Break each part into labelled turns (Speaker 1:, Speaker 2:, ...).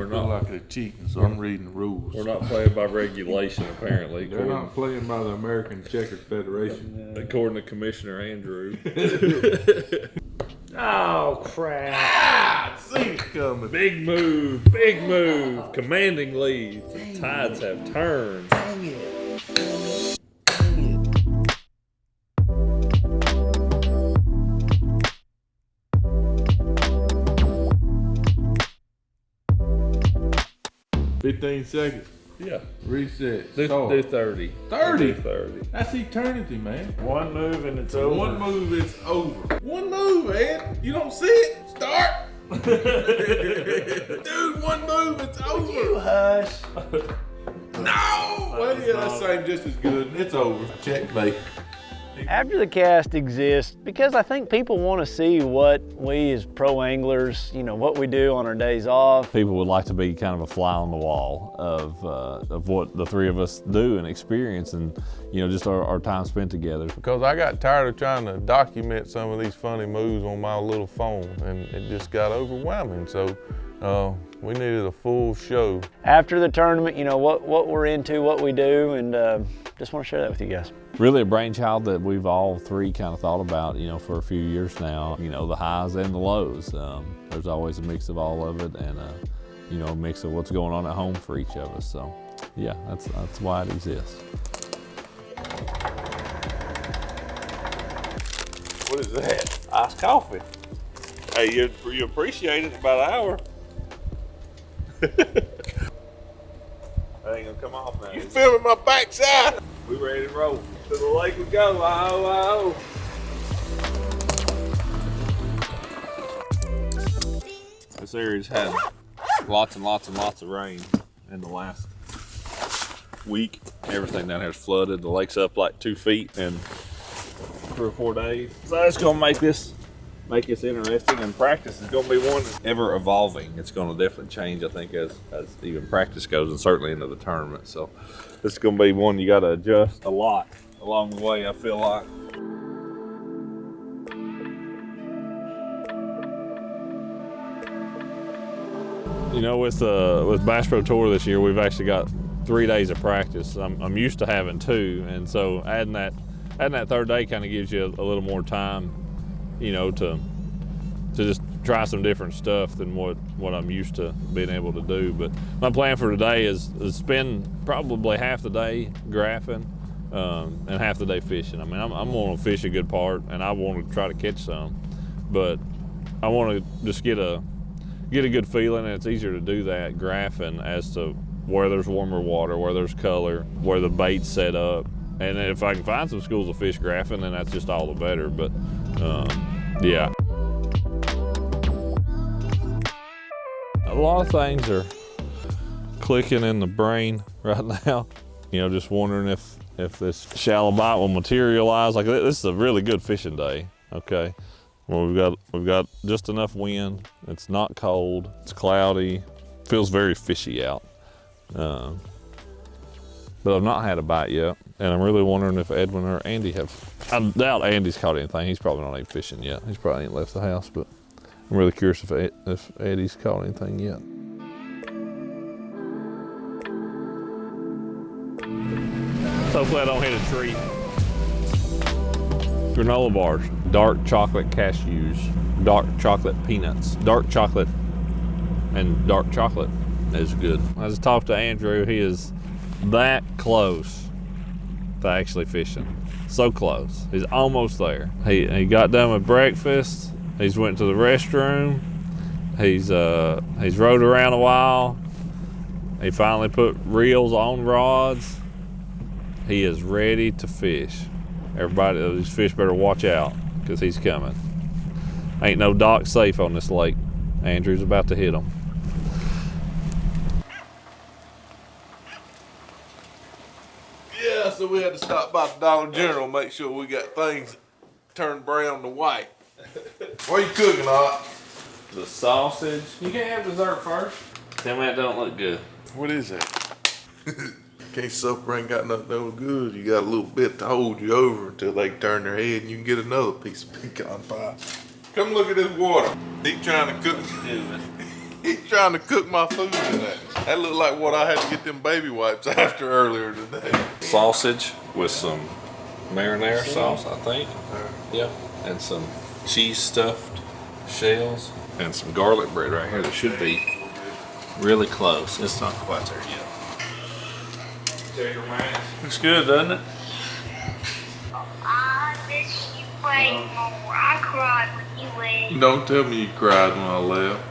Speaker 1: We're not
Speaker 2: like they're cheating, so I'm reading the rules.
Speaker 1: We're not playing by regulation, apparently.
Speaker 2: They're not playing by the American Checkers Federation.
Speaker 1: According to Commissioner Andrew.
Speaker 3: Oh, crap.
Speaker 2: I see it coming.
Speaker 1: Big move, big move. Commanding lead. The tides have turned.
Speaker 3: Dang it. Dang it.
Speaker 2: 15 seconds.
Speaker 1: Yeah.
Speaker 2: Reset.
Speaker 1: Do
Speaker 2: Start.
Speaker 1: 30.
Speaker 2: 30?
Speaker 1: Do 30.
Speaker 2: That's eternity, man.
Speaker 3: One move and it's over.
Speaker 2: One move, it's over. One move, Ed. You don't see it? Start. Dude, one move, it's over.
Speaker 3: You hush.
Speaker 2: No! Well, yeah, that same just as good. It's over. Checkmate.
Speaker 3: After the Cast exists because I think people want to see what we as pro anglers, you know, what we do on our days off.
Speaker 4: People would like to be kind of a fly on the wall of what the three of us do and experience, and you know, just our time spent together.
Speaker 5: Because I got tired of trying to document some of these funny moves on my little phone, and it just got overwhelming. So we needed a full show.
Speaker 3: After the tournament, you know, what we're into, what we do, and just want to share that with you guys.
Speaker 4: Really a brainchild that we've all three kind of thought about, you know, for a few years now. You know, the highs and the lows. There's always a mix of all of it, and you know, a mix of what's going on at home for each of us. So, yeah, that's why it exists.
Speaker 1: What is that? Iced coffee. Hey, you appreciate it about an hour. That ain't gonna come off now.
Speaker 2: You filming my backside?
Speaker 1: We ready to roll. To the lake we go. Oh, This area's had lots and lots and lots of rain in the last week. Everything down here's flooded. The lake's up like 2 feet in 3 or 4 days. So that's gonna make this interesting, and practice is gonna be one that's ever evolving. It's gonna definitely change, I think, as even practice goes, and certainly into the tournament. So this is gonna be one you gotta adjust a lot along the way, I feel like.
Speaker 4: You know, with Bass Pro Tour this year, we've actually got 3 days of practice. I'm used to having 2, and so adding that third day kind of gives you a little more time, you know, to just try some different stuff than what I'm used to being able to do. But my plan for today is spend probably half the day graphing and half the day fishing. I mean, I'm going to fish a good part, and I want to try to catch some, but I want to just get a good feeling, and it's easier to do that graphing as to where there's warmer water, where there's color, where the bait's set up. And if I can find some schools of fish graphing, then that's just all the better. But yeah. A lot of things are clicking in the brain right now. You know, just wondering if this shallow bite will materialize. Like, this is a really good fishing day, okay? Well, we've got just enough wind. It's not cold, it's cloudy, feels very fishy out. But I've not had a bite yet, and I'm really wondering if Edwin or Andy have. I doubt Andy's caught anything. He's probably not even fishing yet. He's probably ain't left the house, but I'm really curious if Eddie's caught anything yet. So hopefully I don't hit a tree. Granola bars, dark chocolate cashews, dark chocolate peanuts, dark chocolate, and dark chocolate is good. I just talked to Andrew. He is that close to actually fishing. So close. He's almost there. He got done with breakfast. He's went to the restroom. He's rode around a while. He finally put reels on rods. He is ready to fish. Everybody, these fish better watch out, because he's coming. Ain't no dock safe on this lake. Andrew's about to hit him.
Speaker 2: Yeah, so we had to stop by the Dollar General, make sure we got things turned brown to white. What are you cooking, Art?
Speaker 4: The sausage. You can't have dessert first. Tell me that don't look good.
Speaker 2: What is that? In case supper ain't got nothing no good, you got a little bit to hold you over until they turn their head and you can get another piece of pecan pie. Come look at this water. He trying to cook. He's trying to cook my food in that. That looked like what I had to get them baby wipes after earlier today.
Speaker 1: Sausage with some marinara sauce, I think. Yep. And some cheese stuffed shells and some garlic bread right here that should be really close. It's not quite there yet. Looks good, doesn't it?
Speaker 6: I miss you way more. I cried when you left.
Speaker 2: Don't tell me you cried when I left.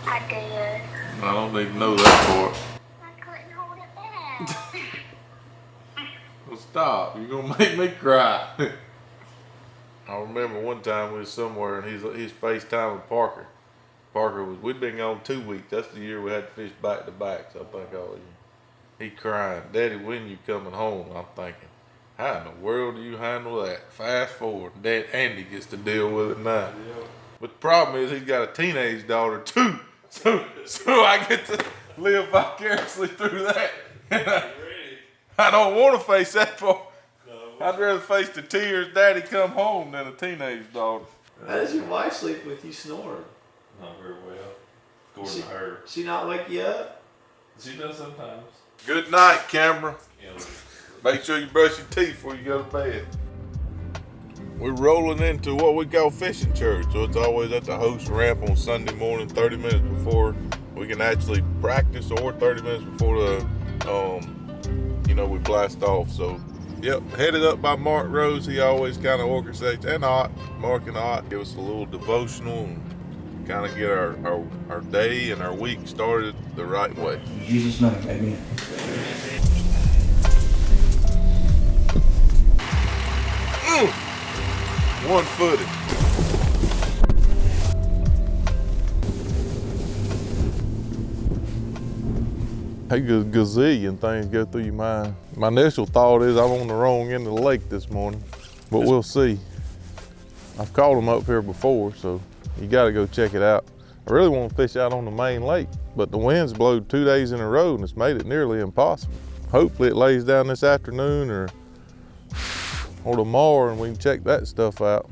Speaker 6: I did.
Speaker 2: I don't need to know that part.
Speaker 6: I couldn't hold it back.
Speaker 2: Well, stop. You're gonna make me cry. I remember one time we was somewhere and he's FaceTiming Parker. We'd been gone 2 weeks. That's the year we had to fish back to back. So I think he crying, Daddy, when you coming home? I'm thinking, how in the world do you handle that? Fast forward, Dad Andy gets to deal with it now. Yeah. But the problem is he's got a teenage daughter too. So I get to live vicariously through that. I don't want to face that part. No. I'd rather face the tears Daddy come home than a teenage daughter.
Speaker 3: How does your wife sleep with you snoring?
Speaker 1: Not very well. According to her.
Speaker 3: She not wake you up?
Speaker 1: She does sometimes.
Speaker 2: Good night, camera.
Speaker 1: Yeah.
Speaker 2: Make sure you brush your teeth before you go to bed. We're rolling into what we call fishing church. So it's always at the host ramp on Sunday morning, 30 minutes before we can actually practice or 30 minutes before the, we blast off. So, yep, headed up by Mark Rose. He always kind of orchestrates, and Mark and Ott give us a little devotional and kind of get our day and our week started the right way.
Speaker 7: In Jesus' name, amen.
Speaker 2: 1-footed. Hey, gazillion things go through your mind. My initial thought is I'm on the wrong end of the lake this morning, but we'll see. I've caught them up here before, so you gotta go check it out. I really want to fish out on the main lake, but the wind's blowed 2 days in a row and it's made it nearly impossible. Hopefully it lays down this afternoon or tomorrow and we can check that stuff out.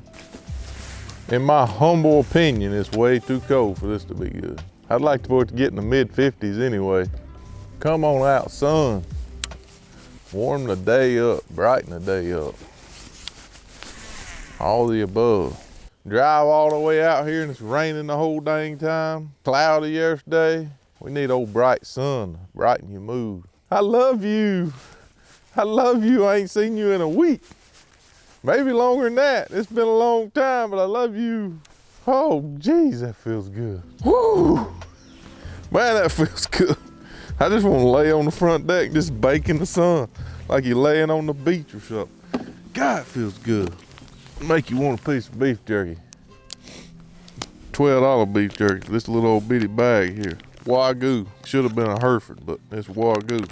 Speaker 2: In my humble opinion, it's way too cold for this to be good. I'd like for it to get in the mid-50s anyway. Come on out, sun. Warm the day up, brighten the day up. All the above. Drive all the way out here and it's raining the whole dang time. Cloudy yesterday. We need old bright sun to brighten your mood. I love you. I love you. I ain't seen you in a week. Maybe longer than that. It's been a long time, but I love you. Oh, geez, that feels good. Woo! Man, that feels good. I just want to lay on the front deck and just bake in the sun like you're laying on the beach or something. God, it feels good. Make you want a piece of beef jerky. $12 beef jerky. This little old bitty bag here. Wagyu. Should have been a Hereford, but it's Wagyu.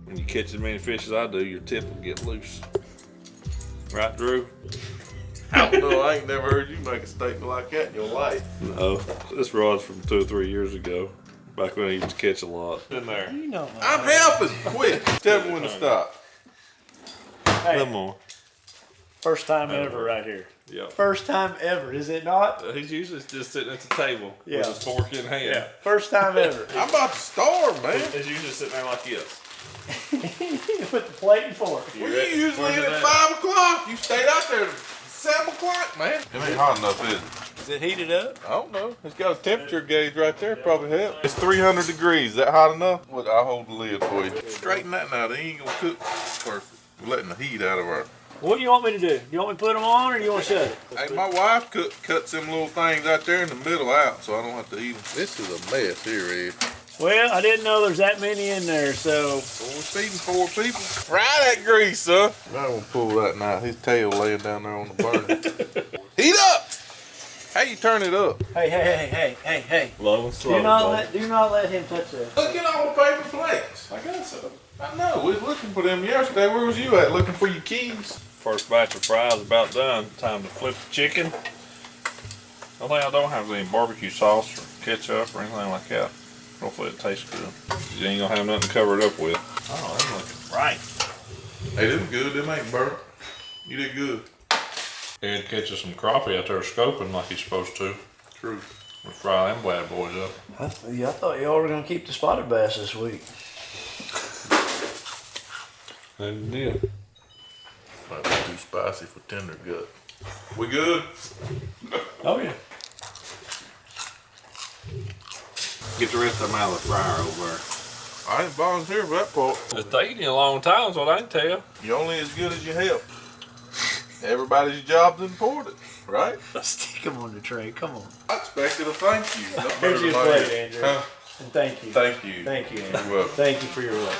Speaker 1: When you catch as many fish as I do, your tip will get loose. Right, Drew?
Speaker 2: I don't know. I ain't never heard you make a statement like that in your life.
Speaker 1: No, this rod's from 2 or 3 years ago. Back when I used to catch a lot. In there.
Speaker 3: You know.
Speaker 2: I'm helping. Quit. Tell me when to stop.
Speaker 3: Hey,
Speaker 1: Come on.
Speaker 3: first time ever right here.
Speaker 1: Yep.
Speaker 3: First time ever, is it not?
Speaker 1: He's usually just sitting at the table
Speaker 3: Yeah.
Speaker 1: with his fork in hand.
Speaker 3: Yeah. First time ever.
Speaker 2: I'm about to starve, man.
Speaker 1: He's usually sitting there like this.
Speaker 3: With the plate and fork.
Speaker 2: Well, you usually in at 5 o'clock. You stayed out there at 7 o'clock, man. It ain't hot enough, is it?
Speaker 3: Is it heated up?
Speaker 2: I don't know. It's got a temperature gauge right there. Probably help. It's 300 degrees. Is that hot enough? Well, I'll hold the lid for you. Straighten that now. They ain't gonna cook perfect. We're letting the heat out of our...
Speaker 3: What do you want me to do? You want me to put them on or do you want to shut it?
Speaker 2: Hey, my wife cuts them little things out there in the middle out, so I don't have to eat them. This is a mess here, Ed.
Speaker 3: Well, I didn't know there's that many in there, so.
Speaker 2: Well, we're feeding 4 people. Fry that grease, son. I won't pull that now. His tail laying down there on the burner. Heat up! How you turn it up?
Speaker 3: Hey.
Speaker 1: Low and slow.
Speaker 3: Do not let him touch that.
Speaker 2: Look at all the paper plates.
Speaker 1: I got some.
Speaker 2: I know. We was looking for them yesterday. Where was you at? Looking for your keys?
Speaker 1: First batch of fries about done. Time to flip the chicken. I don't have any barbecue sauce or ketchup or anything like that. Hopefully it tastes good. You ain't gonna have nothing to cover it up with. Oh, that's looking right.
Speaker 2: Hey, them good. Them ain't burnt. You did good.
Speaker 4: Ed catches some crappie out there scoping like he's supposed to.
Speaker 2: True.
Speaker 4: We'll fry them bad boys up.
Speaker 3: I thought y'all were gonna keep the spotted bass this week.
Speaker 4: And did.
Speaker 2: Might be too spicy for tender gut. We good?
Speaker 3: Oh yeah.
Speaker 1: Get the rest of them out of the fryer over there.
Speaker 2: I didn't volunteer for that part.
Speaker 4: It's taking you a long time, so I can tell.
Speaker 2: You're only as good as you help. Everybody's job's important, right?
Speaker 3: Stick them on the tray. Come on.
Speaker 2: I expected a thank you. No
Speaker 3: Here's
Speaker 2: better
Speaker 3: your
Speaker 2: than
Speaker 3: plate,
Speaker 2: that.
Speaker 3: Andrew.
Speaker 2: Huh?
Speaker 3: And thank you.
Speaker 2: Thank you.
Speaker 3: Thank you, Andrew.
Speaker 2: You're welcome.
Speaker 3: Thank you for your work.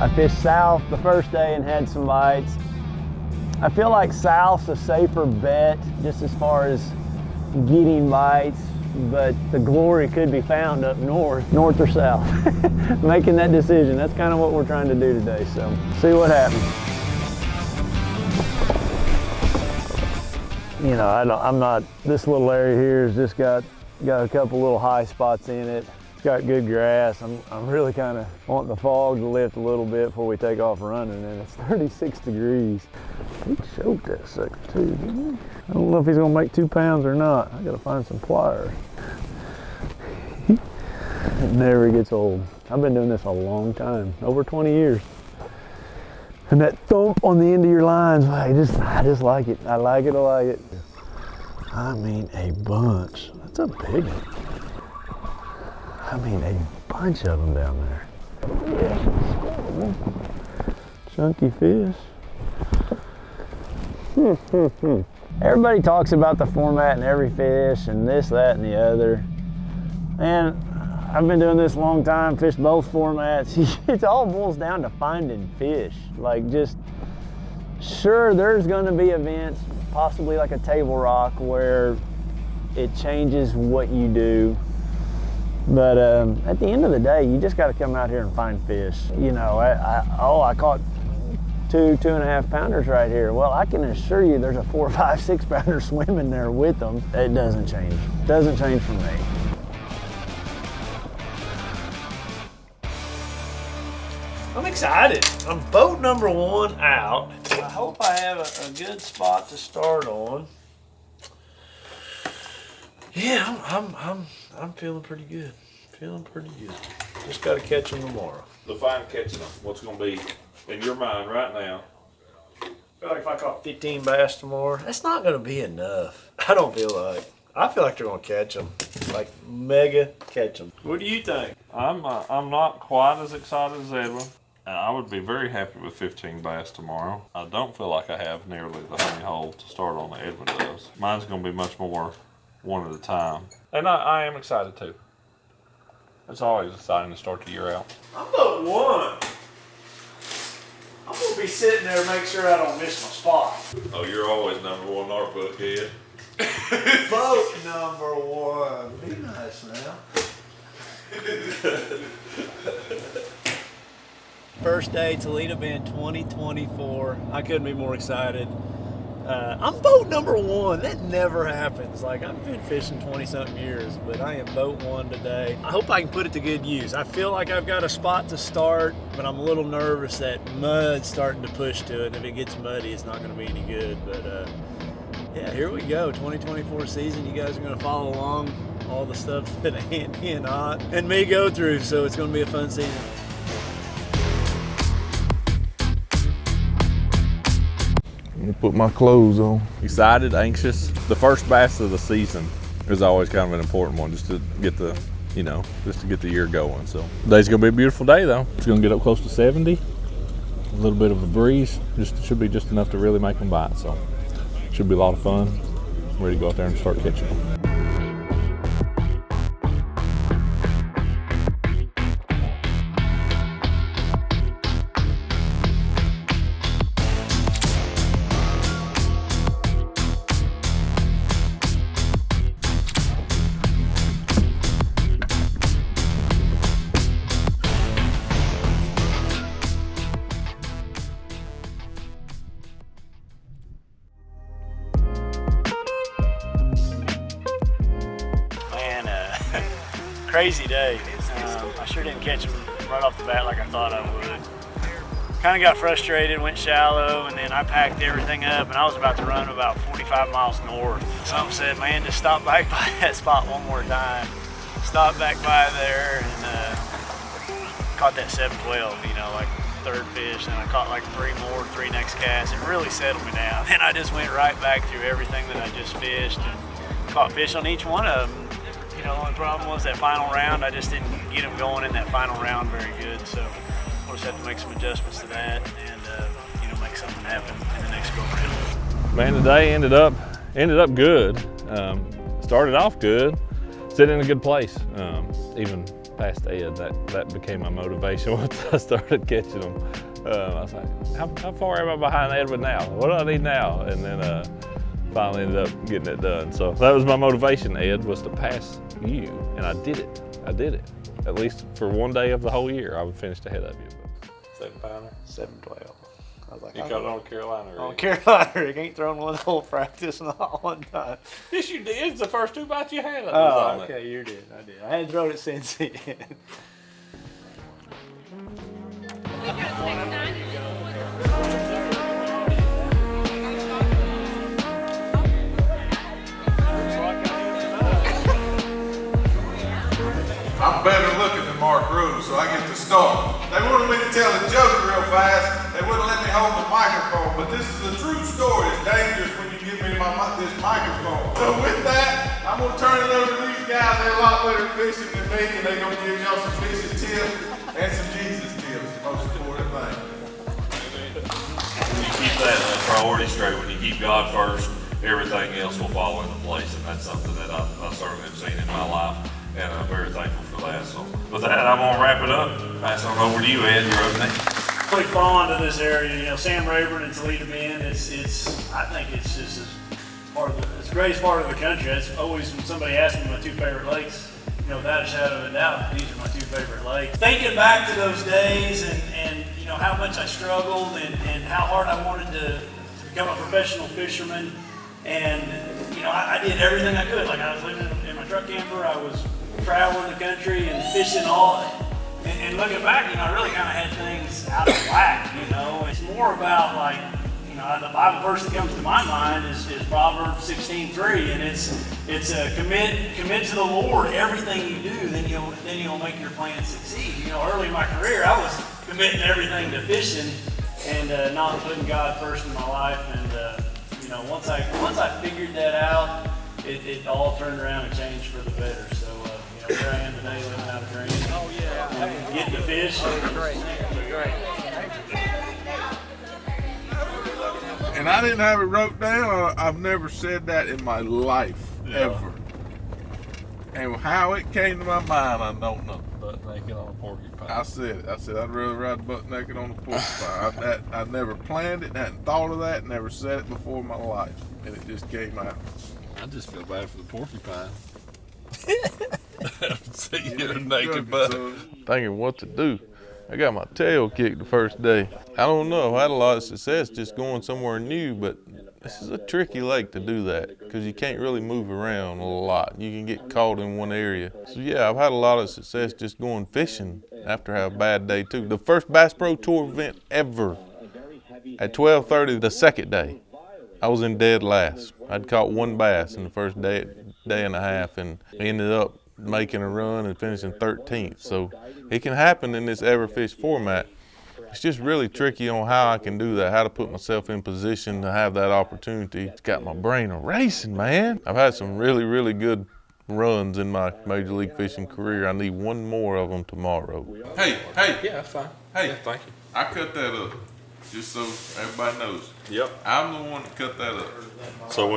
Speaker 3: I fished south the first day and had some bites. I feel like south's a safer bet just as far as getting bites, but the glory could be found up north or south. Making that decision, that's kind of what we're trying to do today, so see what happens. You know, I'm not, this little area here has just got a couple little high spots in it. It's got good grass. I'm really kind of wanting the fog to lift a little bit before we take off running, and it's 36 degrees. He choked that sucker too, didn't he? I don't know if he's gonna make 2 pounds or not. I gotta find some pliers. It never gets old. I've been doing this a long time, over 20 years. And that thump on the end of your lines, I just like it. I like it, I like it. I mean, a bunch. That's a big one. I mean, a bunch of them down there. Yeah. Chunky fish. Everybody talks about the format in every fish and this, that, and the other. And I've been doing this a long time, fished both formats. It all boils down to finding fish. Like just, sure, there's gonna be events, possibly like a Table Rock, where it changes what you do. But at the end of the day, you just got to come out here and find fish. You know, I caught 2.5 pounders right here. Well, I can assure you there's a 4, 5, 6 pounder swimming there with them. It doesn't change. It doesn't change for me. I'm excited. I'm boat number 1 out. I hope I have a good spot to start on. Yeah, I'm feeling pretty good. Feeling pretty good. Just got to catch them tomorrow.
Speaker 4: Define catching them. What's going to be in your mind right now?
Speaker 3: I feel like if I caught 15 bass tomorrow, that's not going to be enough. I don't feel like. I feel like they're going to catch them. Like mega catch them. What do you think?
Speaker 4: I'm not quite as excited as Edwin. I would be very happy with 15 bass tomorrow. I don't feel like I have nearly the honey hole to start on that Edwin does. Mine's going to be much more one at a time. And I am excited too. It's always exciting to start the year out.
Speaker 3: I'm boat 1. I'm going to be sitting there to make sure I don't miss my spot.
Speaker 4: Oh, you're always number 1 in our book, Ed.
Speaker 3: Boat number 1. Be nice now. First day, Toledo Bend 2024. I couldn't be more excited. I'm boat number 1. That never happens. Like, I've been fishing 20-something years, but I am boat 1 today. I hope I can put it to good use. I feel like I've got a spot to start, but I'm a little nervous that mud's starting to push to it. If it gets muddy, it's not going to be any good. But yeah, here we go. 2024 season. You guys are going to follow along all the stuff that Andy and Ott and me go through, so it's going to be a fun season.
Speaker 5: Put my clothes on.
Speaker 1: Excited, anxious. The first bass of the season is always kind of an important one, just to get the, just to get the year going. So today's gonna be a beautiful day though. It's gonna get up close to 70. A little bit of a breeze. Should be just enough to really make them bite. So should be a lot of fun. I'm ready to go out there and start catching them.
Speaker 3: crazy day. I sure didn't catch them right off the bat like I thought I would. Kind of got frustrated, went shallow, and then I packed everything up, and I was about to run about 45 miles north. Something said, man, just stop back by that spot one more time. Stopped back by there and caught that 712, you know, like third fish, and I caught like three next cast. It really settled me down. And I just went right back through everything that I just fished and caught fish on each one of them. You know, the only problem was that final round, I just didn't get them going in that final round very good. So we'll just have to make some adjustments to that and, you know, make something happen in the next go round.
Speaker 4: Man, today ended up good. Started off good, sitting in a good place. Even past Ed, that became my motivation once I started catching them. I was like, how far am I behind Edward now? What do I need now? And then finally ended up getting it done. So that was my motivation, Ed, was to pass you, and I did it. At least for one day of the whole year, I finished ahead of you. 7-pounder?
Speaker 3: 712. I was like,
Speaker 4: You caught it on Carolina rig.
Speaker 3: on Carolina rig. Ain't thrown one the whole practice, not one time.
Speaker 4: Yes, you did. It's the first 2 bites you had.
Speaker 3: Oh, okay, you did. I did. I hadn't thrown it since then.
Speaker 2: I'm better looking than Mark Rose, so I get to start. They wanted me to tell a joke real fast. They wouldn't let me hold the microphone, but this is a true story. It's dangerous when you give me this microphone. So with that, I'm gonna turn it over to these guys. They're a lot better at fishing than me, and they're gonna give y'all some fishing tips and some Jesus tips. The most important thing.
Speaker 1: When you keep that priority straight, when you keep God first, everything else will fall into place, and that's something that I certainly have seen in my life. And I'm very thankful for that. So with that, I'm gonna wrap it up. Pass on over to you, Ed. You're up next.
Speaker 3: Really fond of this area. You know, Sam Rayburn and Toledo Bend. I think it's just it's the greatest part of the country. That's always when somebody asks me my 2 favorite lakes. You know, without a shadow of a doubt, these are my 2 favorite lakes. Thinking back to those days and you know how much I struggled and how hard I wanted to become a professional fisherman. And you know, I did everything I could. Like I was living in my truck camper. I was traveling the country and fishing all, and looking back, you know, I really kind of had things out of whack, you know. It's more about like, you know, the Bible verse that comes to my mind is Proverbs 16:3, and it's a commit to the Lord everything you do, then you'll make your plan succeed. You know, early in my career, I was committing everything to fishing and not putting God first in my life, and you know, once I figured that out, it all turned around and changed for the better. So. Here I am today living out of dreams. Oh yeah. Getting to fish. Great.
Speaker 2: And I didn't have it wrote down. I've never said that in my life, ever. And how it came to my mind, I don't know.
Speaker 4: Butt naked on a porcupine.
Speaker 2: I said it. I said I'd rather ride butt naked on a porcupine. I never planned it, hadn't thought of that, never said it before in my life. And it just came out.
Speaker 4: I just feel bad for the porcupine. See you naked butt.
Speaker 5: Thinking what to do. I got my tail kicked the first day. I don't know, I had a lot of success just going somewhere new, but this is a tricky lake to do that because you can't really move around a lot. You can get caught in one area. So yeah, I've had a lot of success just going fishing after I have a bad day too. The first Bass Pro Tour event ever, at 12:30 the second day, I was in dead last. I'd caught 1 bass in the first day and a half, and ended up making a run and finishing 13th. So it can happen in this Everfish format. It's just really tricky on how I can do that, how to put myself in position to have that opportunity. It's got my brain racing, man. I've had some really, really good runs in my Major League Fishing career. I need 1 more of them tomorrow.
Speaker 2: Hey.
Speaker 4: Yeah, that's fine.
Speaker 2: Hey,
Speaker 4: Yeah, thank you.
Speaker 2: I cut that up, just so everybody knows.
Speaker 1: Yep.
Speaker 2: I'm the one that cut that up.
Speaker 1: So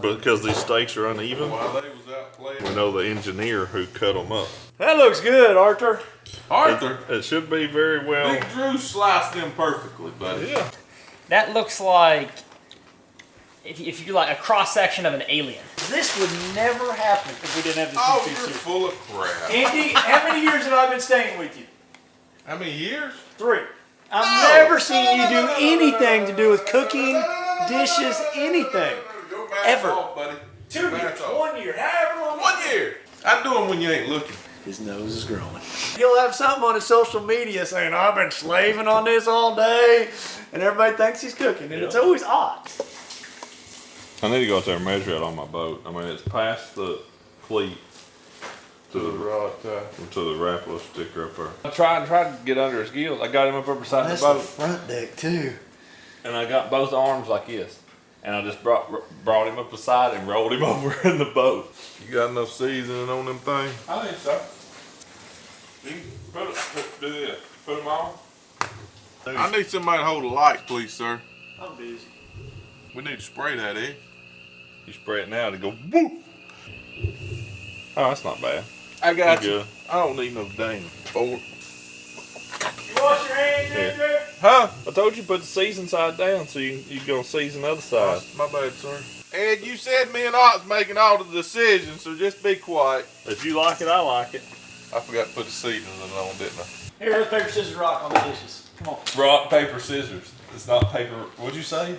Speaker 1: because these steaks are uneven,
Speaker 2: While they was out playing.
Speaker 1: we know the engineer who cut them up.
Speaker 3: That looks good, Arthur.
Speaker 2: Arthur,
Speaker 1: It should be very well.
Speaker 2: Big Drew sliced them perfectly, buddy.
Speaker 1: Yeah.
Speaker 7: That looks like if you like a cross section of an alien.
Speaker 3: This would never happen if we didn't have this
Speaker 2: Oh,
Speaker 3: two-piece
Speaker 2: you're
Speaker 3: suit.
Speaker 2: full of crap.
Speaker 3: Andy, how many years have I been staying with you?
Speaker 2: How many years?
Speaker 3: 3. I've never seen you do anything to do with cooking, dishes, anything.
Speaker 2: Your mask
Speaker 3: Ever.
Speaker 2: off, buddy.
Speaker 3: 2
Speaker 2: Your
Speaker 3: years,
Speaker 2: mask off.
Speaker 3: 1 year, however long.
Speaker 2: 1 year. I do them when you ain't looking.
Speaker 8: his nose is growing. He'll have something on his social media saying, I've been slaving on this all day, and everybody thinks he's cooking, and it's always odd.
Speaker 1: I need to go out there and measure it on my boat. I mean, it's past the cleat to the
Speaker 2: rod tie.
Speaker 1: to the Rapala sticker up there. I tried to get under his gills. I got him up beside
Speaker 8: That's
Speaker 1: the boat.
Speaker 8: the front deck too.
Speaker 1: And I got both arms like this. And I just brought him up beside and rolled him over in the boat.
Speaker 2: You got enough seasoning on them things?
Speaker 1: I think so. You do this. Put them on.
Speaker 2: I need somebody to hold a light, please, sir.
Speaker 8: I'm busy.
Speaker 2: We need to spray that, eh?
Speaker 1: You spray it now to go whoop. Oh, that's not bad.
Speaker 2: I got
Speaker 1: You
Speaker 2: you.
Speaker 1: good.
Speaker 2: I don't need no dang fork.
Speaker 8: You wash your hands, Andrew?
Speaker 2: Huh?
Speaker 1: I told you put the season side down so you go season the other side.
Speaker 2: My bad, sir. Ed, you said me and Ott's making all the decisions, so just be quiet.
Speaker 1: If you like it, I like it.
Speaker 2: I forgot to put the seasoning on, didn't I?
Speaker 8: Here, let's paper, scissors, rock on the dishes. Come on.
Speaker 1: Rock, paper, scissors. It's not paper. What'd you say?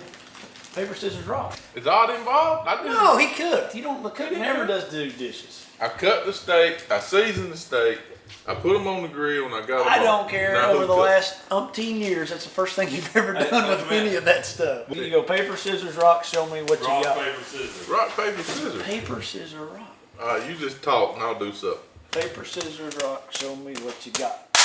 Speaker 8: Paper, scissors, rock.
Speaker 2: Is Ott involved? I didn't.
Speaker 8: No, he cooked. The cook never does do dishes.
Speaker 2: I cut the steak, I seasoned the steak, I put them on the grill, and I got them
Speaker 8: I
Speaker 2: on.
Speaker 8: don't care.
Speaker 2: Now
Speaker 8: Over
Speaker 2: who
Speaker 8: the
Speaker 2: cooked?
Speaker 8: last umpteen years, that's the first thing you've ever done with any of that stuff. You go paper, scissors, rock. Show me what you got.
Speaker 1: paper, scissors.
Speaker 2: Rock, paper, scissors.
Speaker 8: Paper, scissors, rock.
Speaker 2: You just talk, and I'll do something.
Speaker 8: Paper, scissors, rock. Show me what you got.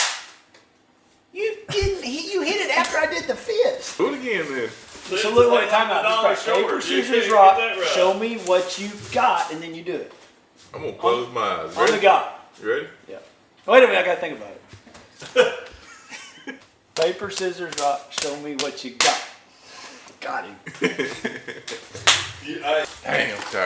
Speaker 8: You didn't. You hit it after I did the fist.
Speaker 2: Do it again, then.
Speaker 8: So look, wait, time out. Just press paper, scissors, rock. Show me what you got, and then you do it.
Speaker 2: I'm gonna close my eyes.
Speaker 8: On the
Speaker 2: Ready?
Speaker 8: got.
Speaker 2: You ready?
Speaker 8: Yeah. Wait a minute, I gotta think about it. Paper, scissors, rock. Show me what you got. Got him.
Speaker 2: Dang, I'm tired. I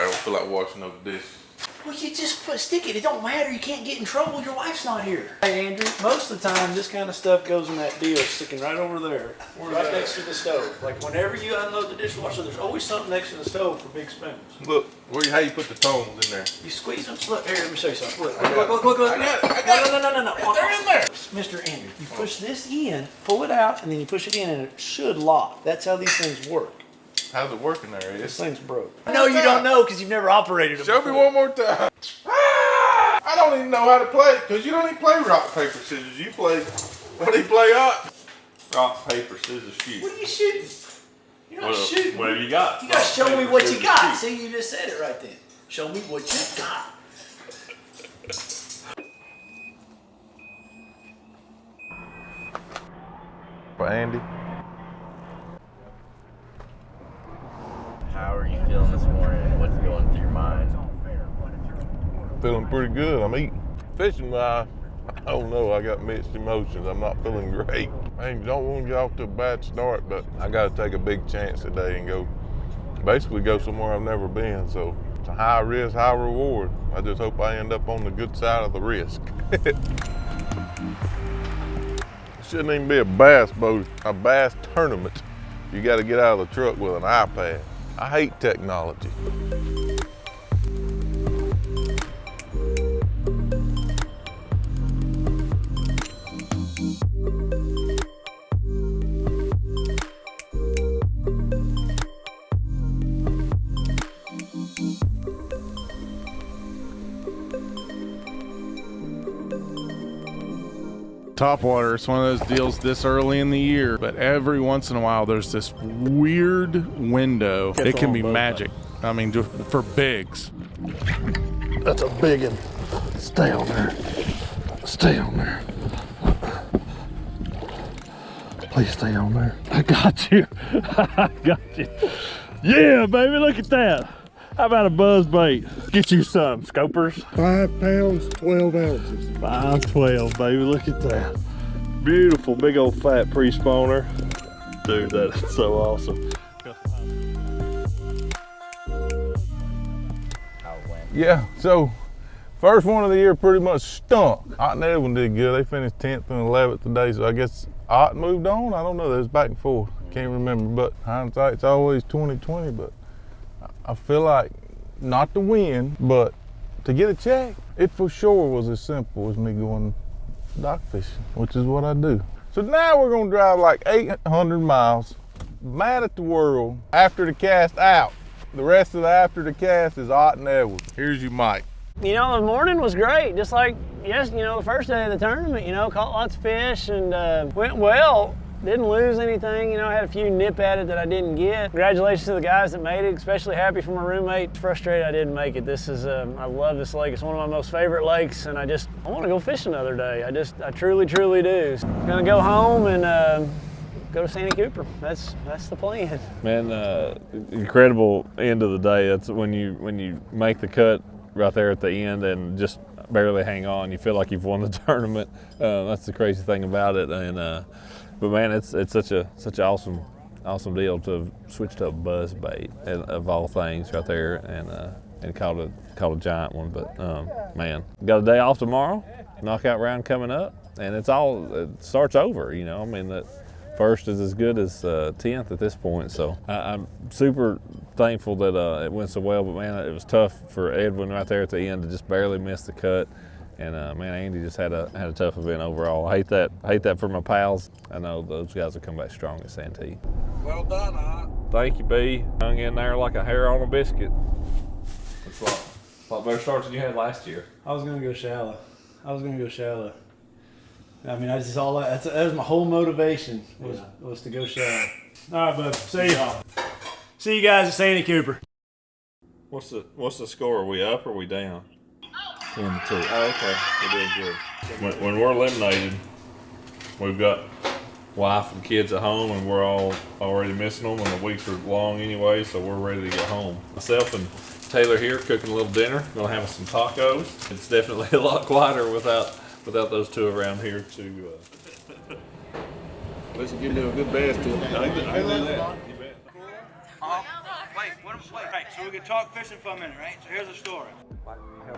Speaker 2: don't feel like washing those dishes.
Speaker 8: Well, you just stick it. It don't matter. You can't get in trouble. Your wife's not here. Hey, Andrew, most of the time, this kind of stuff goes in that deal sticking right over there. Right next to the stove. Like, whenever you unload the dishwasher, there's always something next to the stove for big spoons.
Speaker 2: Look, how you put the tongs in there?
Speaker 8: You squeeze them. Look, here, let me show you something. Look,
Speaker 2: I got
Speaker 8: look.
Speaker 2: it. I got it.
Speaker 8: No.
Speaker 2: They're in there.
Speaker 8: Mr. Andrew, you push this in, pull it out, and then you push it in, and it should lock. That's how these things work.
Speaker 2: How's it working there, Ed?
Speaker 8: This thing's broke. No, you don't know because you've never operated it
Speaker 2: Show me one more time. I don't even know how to play it because you don't even play rock, paper, scissors. You play, what do you play, Ott?
Speaker 1: Rock, paper, scissors, shoot.
Speaker 8: What are you shooting? You're not shooting.
Speaker 1: Whatever you got.
Speaker 8: You gotta show me what you
Speaker 1: scissors,
Speaker 8: got.
Speaker 1: shoot.
Speaker 8: See, you just said it right then. Show me what you got.
Speaker 5: For Andy.
Speaker 9: How are you feeling this morning? What's going through your mind?
Speaker 5: Feeling pretty good. I'm eating. Fishing wise, I don't know. I got mixed emotions. I'm not feeling great. I don't want to get off to a bad start, but I got to take a big chance today and basically go somewhere I've never been. So it's a high risk, high reward. I just hope I end up on the good side of the risk. It shouldn't even be a bass boat, a bass tournament. You got to get out of the truck with an iPad. I hate technology.
Speaker 10: Topwater, it's one of those deals this early in the year, but every once in a while there's this weird window. It can be magic. I mean, just for bigs.
Speaker 11: That's a big one. Stay on there. Stay on there. Please stay on there. I got you. I got you. Yeah, baby, look at that. How about a buzz bait? Get you some scopers. 5 pounds, 12 ounces. 512, baby, look at that. Beautiful, big old fat pre-spawner. Dude, that is so awesome.
Speaker 5: Yeah, so first one of the year pretty much stunk. Ott and Edwin did good. They finished 10th and 11th today, so I guess Ott moved on. I don't know, there's back and forth. Can't remember, but hindsight's always 20/20, but I feel like not to win, but to get a check. It for sure was as simple as me going dock fishing, which is what I do. So now we're gonna drive like 800 miles, mad at the world, after the cast out. The rest of the after the cast is Ott and Edwin. Here's your mic.
Speaker 3: You know, the morning was great, just like the first day of the tournament. Caught lots of fish and went well. Didn't lose anything. I had a few nip at it that I didn't get. Congratulations to the guys that made it, especially happy for my roommate. Frustrated I didn't make it. This is, I love this lake. It's one of my most favorite lakes, and I want to go fish another day. I truly, truly do. I'm gonna go home and go to Santee Cooper. That's the plan.
Speaker 4: Man, incredible end of the day. That's when you make the cut right there at the end and just barely hang on. You feel like you've won the tournament. That's the crazy thing about it. And but man, it's such an awesome deal to have switched to a buzz bait of all things right there and caught a giant one. But man, got a day off tomorrow. Knockout round coming up, and it starts over. I mean that. First is as good as 10th at this point, so I'm super thankful that it went so well. But man, it was tough for Edwin right there at the end to just barely miss the cut. And man, Andy just had a tough event overall. I hate that for my pals. I know those guys will come back strong at Santee.
Speaker 2: Well done, huh?
Speaker 4: Thank you, B. Hung in there like a hair on a biscuit. It's a lot better start than you had last year.
Speaker 8: I was gonna go shallow. I mean, that was my whole motivation was to go shallow. All right, bud. See you. See you guys at Santee Cooper.
Speaker 4: What's the score? Are we up or are we down? 10-2. Oh, okay. We're doing good. When we're eliminated, we've got wife and kids at home, and we're all already missing them, and the weeks are long anyway, so we're ready to get home. Myself and Taylor here cooking a little dinner. Gonna have some tacos. It's definitely a lot quieter without those two around here to.
Speaker 2: Let's give you a good bass to them.
Speaker 4: I can do that.
Speaker 8: Wait, so we can talk fishing for a minute, right? So here's the story.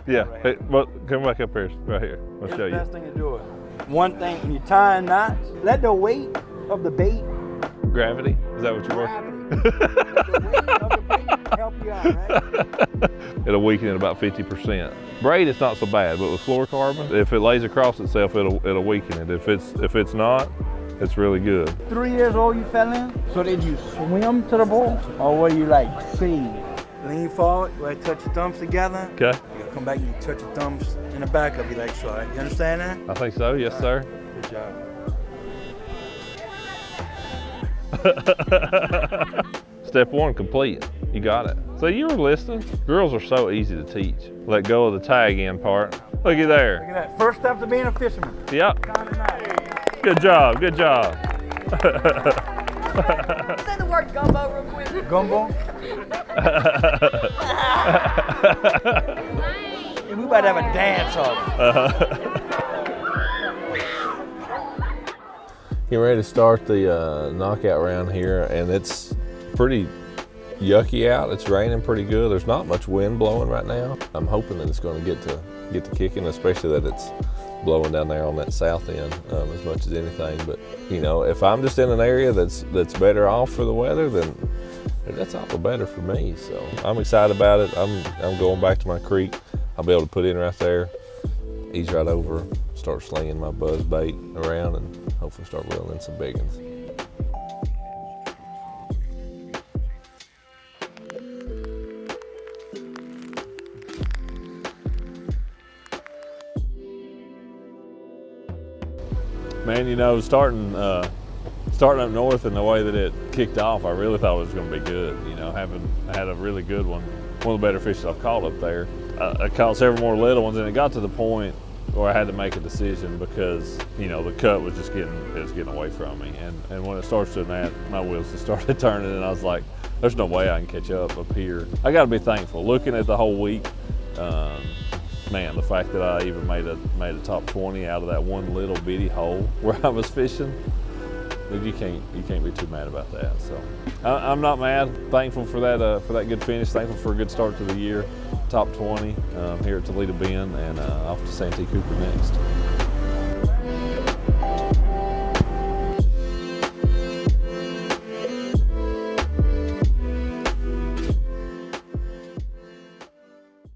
Speaker 4: Yeah. Hey, well, come back up here, right here. I'll show
Speaker 12: the
Speaker 4: you.
Speaker 12: best thing to do it. One thing, when you're tying knots, let the weight of the bait.
Speaker 4: Gravity? Is that what you're working?
Speaker 12: The weight of the bait help you out, right?
Speaker 4: It'll weaken it about 50%. Braid, it's not so bad, but with fluorocarbon, if it lays across itself, it'll weaken it. If it's not, it's really good.
Speaker 12: 3 years old you fell in? So did you swim to the ball? Or were you like see? Lean forward, you touch your thumbs together.
Speaker 4: Okay.
Speaker 12: You come back and you touch your thumbs in the back of you like so. You understand that?
Speaker 4: I think so, yes sir.
Speaker 12: Good
Speaker 4: job. Step one complete. You got it. So you were listening. Girls are so easy to teach. Let go of the tag in part. Look at there.
Speaker 12: Look at that. First step to being a fisherman.
Speaker 4: Yep. Good job, good job.
Speaker 13: Say the word gumbo real quick.
Speaker 12: Gumbo? We about to have a dance off.
Speaker 4: Getting ready to start the knockout round here, and it's pretty yucky out. It's raining pretty good. There's not much wind blowing right now. I'm hoping that it's going to get to kicking, especially that it's blowing down there on that south end as much as anything. But if I'm just in an area that's better off for the weather, then that's all the better for me. So I'm excited about it. I'm going back to my creek. I'll be able to put in right there, ease right over, start slinging my buzz bait around, and hopefully start reeling in some big ones. Man, starting up north and the way that it kicked off, I really thought it was going to be good. I had a really good one of the better fish I've caught up there. I caught several more little ones, and it got to the point where I had to make a decision because the cut was just getting away from me. And when it starts doing that, my wheels just started turning, and I was like, there's no way I can catch up here. I got to be thankful. Looking at the whole week, man, the fact that I even made a top 20 out of that one little bitty hole where I was fishing, you can't be too mad about that. So I'm not mad. Thankful for that good finish. Thankful for a good start to the year. Top 20 here at Toledo Bend, and off to Santee Cooper next.